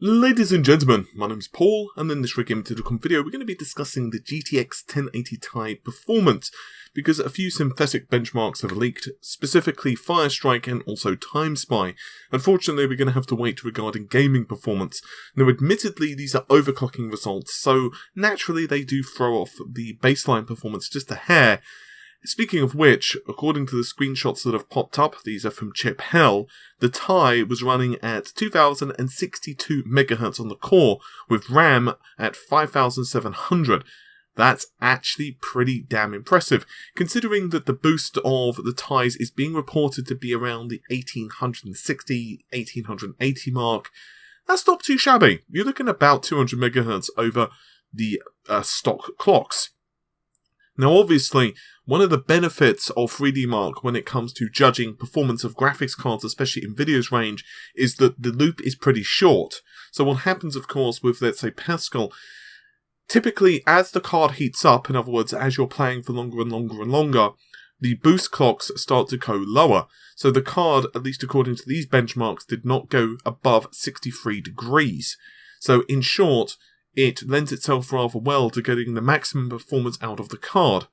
Ladies and gentlemen, my name's Paul, and in this Rig Limited video we're going to be discussing the GTX 1080 Ti performance, because a few synthetic benchmarks have leaked, specifically Firestrike and also TimeSpy. Unfortunately, we're going to have to wait regarding gaming performance. Now admittedly, these are overclocking results, so naturally they do throw off the baseline performance just a hair. Speaking of which, according to the screenshots that have popped up, these are from Chip Hell, the Ti was running at 2062 MHz on the core, with RAM at 5700. That's actually pretty damn impressive, considering that the boost of the Ti's is being reported to be around the 1860, 1880 mark. That's not too shabby. You're looking at about 200 MHz over the stock clocks. Now obviously, one of the benefits of 3D Mark when it comes to judging performance of graphics cards, especially Nvidia's range, is that the loop is pretty short. So what happens, of course, with, let's say, Pascal, typically as the card heats up, in other words, as you're playing for longer and longer and longer, the boost clocks start to go lower. So the card, at least according to these benchmarks, did not go above 63 degrees. So in short, it lends itself rather well to getting the maximum performance out of the card.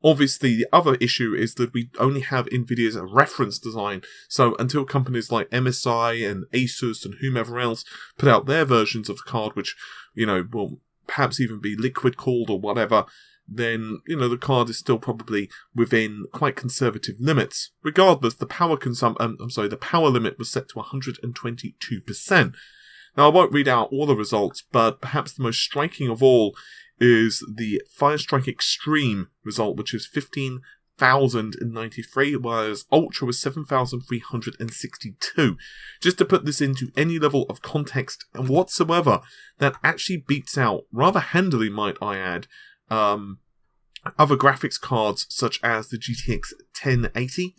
Obviously, the other issue is that we only have Nvidia's reference design, so until companies like MSI and Asus and whomever else put out their versions of the card, which, will perhaps even be liquid cooled or whatever, then, the card is still probably within quite conservative limits. Regardless, the power limit was set to 122%. Now, I won't read out all the results, but perhaps the most striking of all is the Firestrike Extreme result, which is 15,093, whereas Ultra was 7,362. Just to put this into any level of context whatsoever, that actually beats out, rather handily might I add, other graphics cards such as the GTX 1080,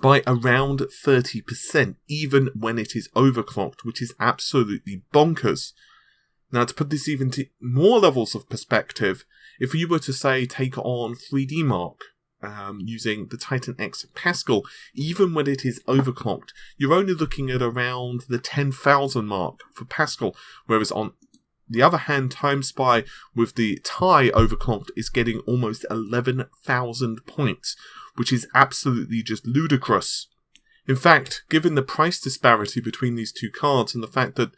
by around 30%, even when it is overclocked, which is absolutely bonkers. Now, to put this even to more levels of perspective, if you were to, say, take on 3D Mark using the Titan X Pascal, even when it is overclocked, you're only looking at around the 10,000 mark for Pascal, whereas on the other hand, TimeSpy with the Ti overclocked is getting almost 11,000 points, which is absolutely just ludicrous. In fact, given the price disparity between these two cards and the fact that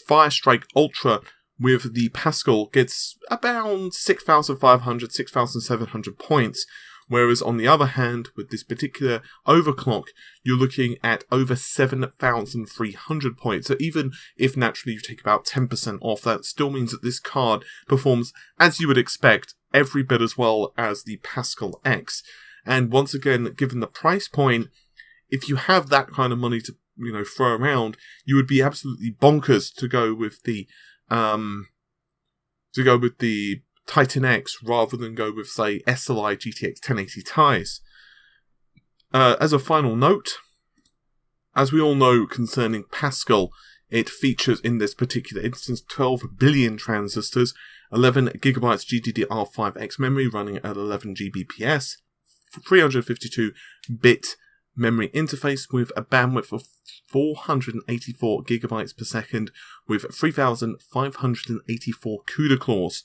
Firestrike Ultra with the Pascal gets about 6,500, 6,700 points, whereas on the other hand, with this particular overclock, you're looking at over 7,300 points. So even if naturally you take about 10% off, that still means that this card performs, as you would expect, every bit as well as the Pascal X. And once again, given the price point, if you have that kind of money to, throw around, you would be absolutely bonkers to go with the Titan X rather than go with, say, SLI GTX 1080 Ti's. As a final note, as we all know concerning Pascal, it features in this particular instance 12 billion transistors, 11 GB GDDR5X memory running at 11 Gbps, 352-bit memory interface with a bandwidth of 484 GB per second with 3,584 CUDA cores.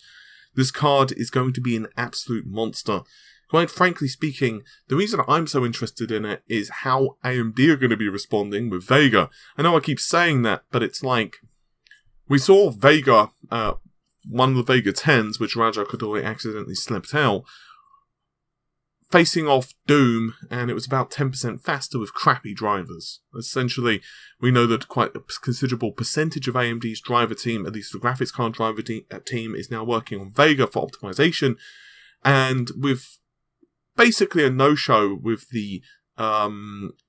This card is going to be an absolute monster. Quite frankly speaking, the reason I'm so interested in it is how AMD are going to be responding with Vega. I know I keep saying that, but it's like, we saw Vega, one of the Vega 10s, which Raja Kodori accidentally slipped out, facing off Doom, and it was about 10% faster with crappy drivers. Essentially, we know that quite a considerable percentage of AMD's driver team, at least the graphics card driver team, is now working on Vega for optimization, and with basically a no-show with the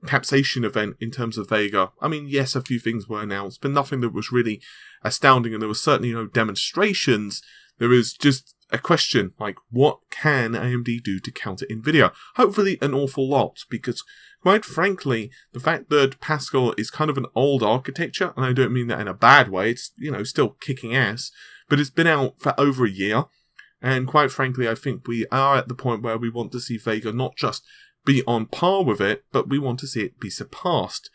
capsation event in terms of Vega. I mean, yes, a few things were announced, but nothing that was really astounding, and there was certainly no demonstrations. There is just a question, like, what can AMD do to counter Nvidia? Hopefully an awful lot, because quite frankly, the fact that Pascal is kind of an old architecture, and I don't mean that in a bad way, it's, still kicking ass, but it's been out for over a year, and quite frankly, I think we are at the point where we want to see Vega not just be on par with it, but we want to see it be surpassed.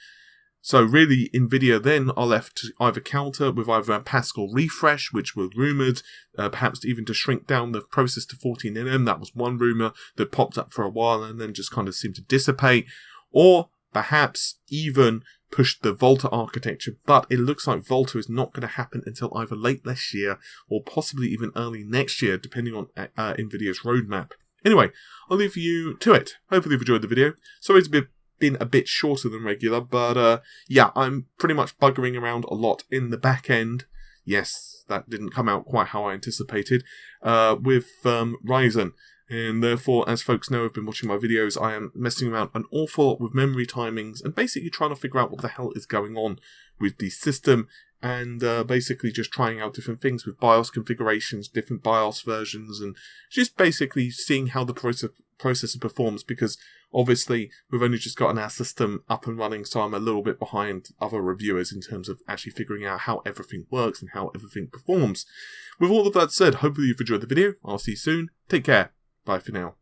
So really, Nvidia then are left to either counter with either a Pascal refresh, which were rumoured, perhaps even to shrink down the process to 14nm. That was one rumour that popped up for a while and then just kind of seemed to dissipate. Or perhaps even push the Volta architecture, but it looks like Volta is not going to happen until either late this year or possibly even early next year, depending on Nvidia's roadmap. Anyway, I'll leave you to it. Hopefully you've enjoyed the video. Sorry it's been a bit shorter than regular, but yeah, I'm pretty much buggering around a lot in the back end. Yes, that didn't come out quite how I anticipated, with Ryzen. And therefore, as folks know, have been watching my videos, I am messing around an awful lot with memory timings and basically trying to figure out what the hell is going on with the system, and basically just trying out different things with BIOS configurations, different BIOS versions, and just basically seeing how the processor performs, because obviously we've only just gotten our system up and running, so I'm a little bit behind other reviewers in terms of actually figuring out how everything works and how everything performs. With all of that said, hopefully you've enjoyed the video. I'll see you soon. Take care. Bye for now.